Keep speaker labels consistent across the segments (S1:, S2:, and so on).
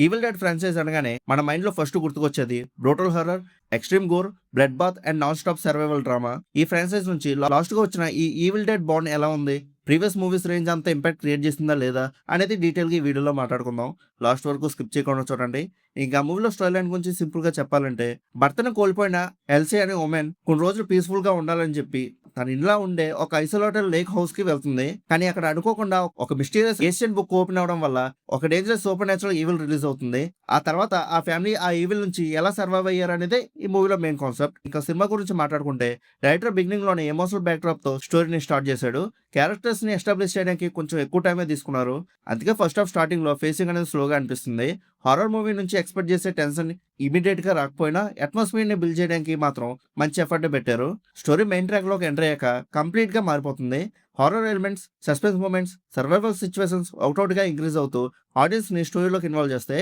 S1: Evil dead franchise అనగానే మన mind లో ఫస్ట్ గుర్తుకొచ్చేది brutal horror, extreme gore, blood bath and non stop survival drama. ఈ franchise నుంచి లాస్ట్ గా వచ్చిన ఈ ఈవిల్ డెడ్ బాండ్ ఎలా ఉంది, ప్రీవియస్ మూవీస్ రేంజ్ అంతా ఇంపాక్ట్ క్రియేట్ చేసిందా లేదా అనేది డీటెయిల్ గా ఈ వీడియోలో మాట్లాడుకుందాం. లాస్ట్ వరకు స్కిప్ చేయకుండా చూడండి. ఇంకా మూవీలో స్టోరీ లైన్ గురించి సింపుల్ గా చెప్పాలంటే, భర్తను కోల్పోయిన ఎల్సీ అనే ఉమెన్ కొన్ని రోజులు పీస్ఫుల్ గా ఉండాలని చెప్పి తన ఇంట్లో ఉండే ఒక ఐసోలేటెడ్ లేక్ హౌస్ కి వెళ్తుంది. కానీ అక్కడ అనుకోకుండా ఒక మిస్టీరియస్ ఏషియన్ బుక్ ఓపెన్ అవడం వల్ల ఒక dangerous super natural evil release అవుతుంది. ఆ తర్వాత ఆ ఫ్యామిలీ ఆ ఈవిల్ నుంచి ఎలా సర్వైవ్ అయ్యారు అనేది ఈ మూవీలో మెయిన్ కాన్సెప్ట్. ఇంకా సినిమా గురించి మాట్లాడుకుంటే, డైరెక్టర్ బిగినింగ్ లోనే ఎమోషనల్ బ్యాక్డ్రాప్ తో స్టోరీని స్టార్ట్ చేశాడు. క్యారెక్టర్స్ ని ఎస్టాబ్లిష్ చేయడానికి కొంచెం ఎక్కువ టైమే తీసుకున్నారు. అందుకే ఫస్ట్ హాఫ్ స్టార్టింగ్ లో ఫేసింగ్ అనేది స్లోగా అనిపిస్తుంది. హారర్ మూవీ నుంచి ఎక్స్పెక్ట్ చేసే టెన్షన్ ఇమీడియట్ గా రాకపోయినా అట్మాస్ఫియర్ ని బిల్డ్ చేయడానికి మాత్రం మంచి ఎఫర్ట్ పెట్టారు. స్టోరీ మెయిన్ ట్రాక్ లోకి ఎంటర్ అయ్యాక కంప్లీట్ గా మారిపోతుంది. Horror elements, suspense moments, survival situations out గా ఇంక్రీజ్ అవుతూ ఆడియన్స్ ని స్టోరీలోకి ఇన్వాల్వ్ చేస్తే,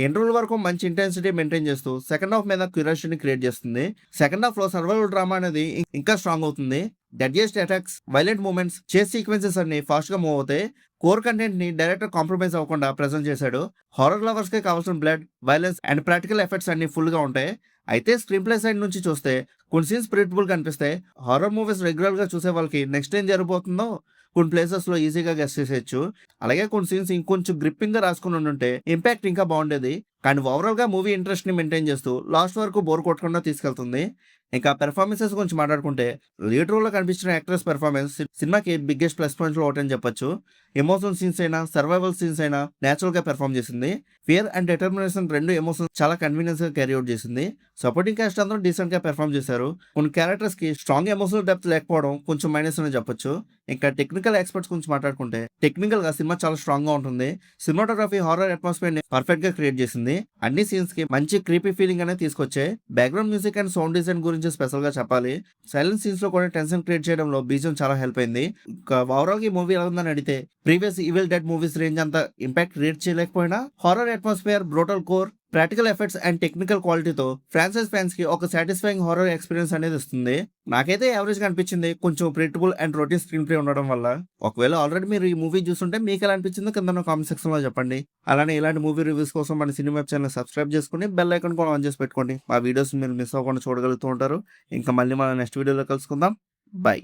S1: ఇంటర్వల్ వరకు మంచి ఇంటెన్సిటీ మెయింటైన్ చేస్తూ సెకండ్ హాఫ్ మీద క్యూరియాసిటీని క్రియేట్ చేస్తుంది. సెకండ్ హాఫ్ లో సర్వైవల్ డ్రామా అనేది ఇంకా స్ట్రాంగ్ అవుతుంది. Deadliest attacks, violent moments, chase sequences అన్ని ఫాస్ట్ గా మూవ్ అవుతాయి. కోర్ కంటెంట్ ని డైరెక్టర్ కాంప్రమైజ్ అవ్వకుండా ప్రెజెంట్ చేశాడు. హారర్ లవర్స్ కి కావాల్సిన blood, violence and practical effects అన్ని ఫుల్ గా ఉంటాయి. అయితే స్క్రీన్ ప్లే సైడ్ నుంచి చూస్తే కొన్ని సీన్స్ ప్రిడిక్టబుల్ గా అనిపిస్తాయి. హారర్ మూవీస్ రెగ్యులర్ గా చూసే వాళ్ళకి నెక్స్ట్ ఏం జరగబోతుందో కొన్ని ప్లేసెస్ లో ఈజీగా గెస్ చేసేయచ్చు. అలాగే కొన్ని సీన్స్ ఇంకొంచెం గ్రిప్పింగ్ గా రాసుకుని ఉంటే ఇంపాక్ట్ ఇంకా బాగుండేది. కానీ ఓవరాల్ గా మూవీ ఇంట్రెస్ట్ ని మెయింటైన్ చేస్తూ లాస్ట్ వరకు బోర్ కొట్టకుండా తీసుకెళ్తుంది. ఇంకా పెర్ఫార్మెన్సెస్ గురించి మాట్లాడుకుంటే, లీడ్ రోల్ లో కనిపించిన యాక్ట్రెస్ పెర్ఫార్మెన్స్ సినిమాకి బిగ్గెస్ట్ ప్లస్ పాయింట్స్ లో ఒకటని చెప్పొచ్చు. ఎమోషన్ సీన్స్ అయినా, సర్వైవల్ సీన్స్ అయినా నేచురల్ గా పెర్ఫార్మ్ చేసింది. ఫియర్ అండ్ డిటర్మినేషన్ రెండు ఎమోషన్స్ చాలా కన్వీనియన్స్ గా క్యారీ అవుట్ చేసింది. సపోర్టింగ్ కాస్ట్ అందరూ డీసెంట్ గా పెర్ఫార్మ్ చేశారు. కొన్ని క్యారెక్టర్స్ కి స్ట్రాంగ్ ఎమోషనల్ డెప్త్ లేకపోవడం కొంచెం మైనస్ అని చెప్పొచ్చు. ఇంకా టెక్నికల్ ఎక్స్పర్ట్స్ గురించి మాట్లాడుకుంటే, టెక్నికల్ గా సినిమా చాలా స్ట్రాంగ్ గా ఉంటుంది. సినిమాటోగ్రఫీ హారర్ అట్మాస్ఫియర్ ని పర్ఫెక్ట్ గా క్రియేట్ చేసింది. అన్ని సీన్స్ కి మంచి క్రీపీ ఫీలింగ్ అనేది తీసుకొచ్చాయి. Background music and sound design గురించి స్పెషల్ గా చెప్పాలి. సైలెంట్ సీన్స్ లో కూడా టెన్షన్ క్రియేట్ చేయడంలో బీజం చాలా హెల్ప్ అయింది. ఇంకా ఓవరాల్ ఈ మూవీ ఎలా ఉందని అడిగితే, previous evil dead movies range అంతా ఇంపాక్ట్ క్రియేట్ చేయలేకపోయినా horror atmosphere, brutal gore, practical effects and technical క్వాలిటీతో ఫ్రాంచైజ్ ఫ్యాన్స్ కి ఒక సాటిస్ఫైయింగ్ హారర్ ఎక్స్పీరియన్స్ అనేది ఇస్తుంది. నాకైతే యావరేజ్ గా అనిపించింది, కొంచెం predictable and routine screen play ఉండడం వల్ల. ఒకవేళ ఆల్రెడీ మీరు ఈ మూవీ చూస్తుంటే మీకు ఎలా అనిపించిందో కింద కామెంట్ సెక్షన్ లో చెప్పండి. అలానే ఇలాంటి మూవీ రివ్యూస్ కోసం మన సినిమా ఛానల్ సబ్స్క్రైబ్ చేసుకుని బెల్ ఐకాన్ కూడా ఆన్ చేసి పెట్టుకోండి. మా వీడియోస్ మీరు మిస్ అవ్వకుండా చూడగలుగుతూ ఉంటారు. ఇంకా మళ్ళీ మన నెక్స్ట్ వీడియోలో కలుసుకుందాం. బై.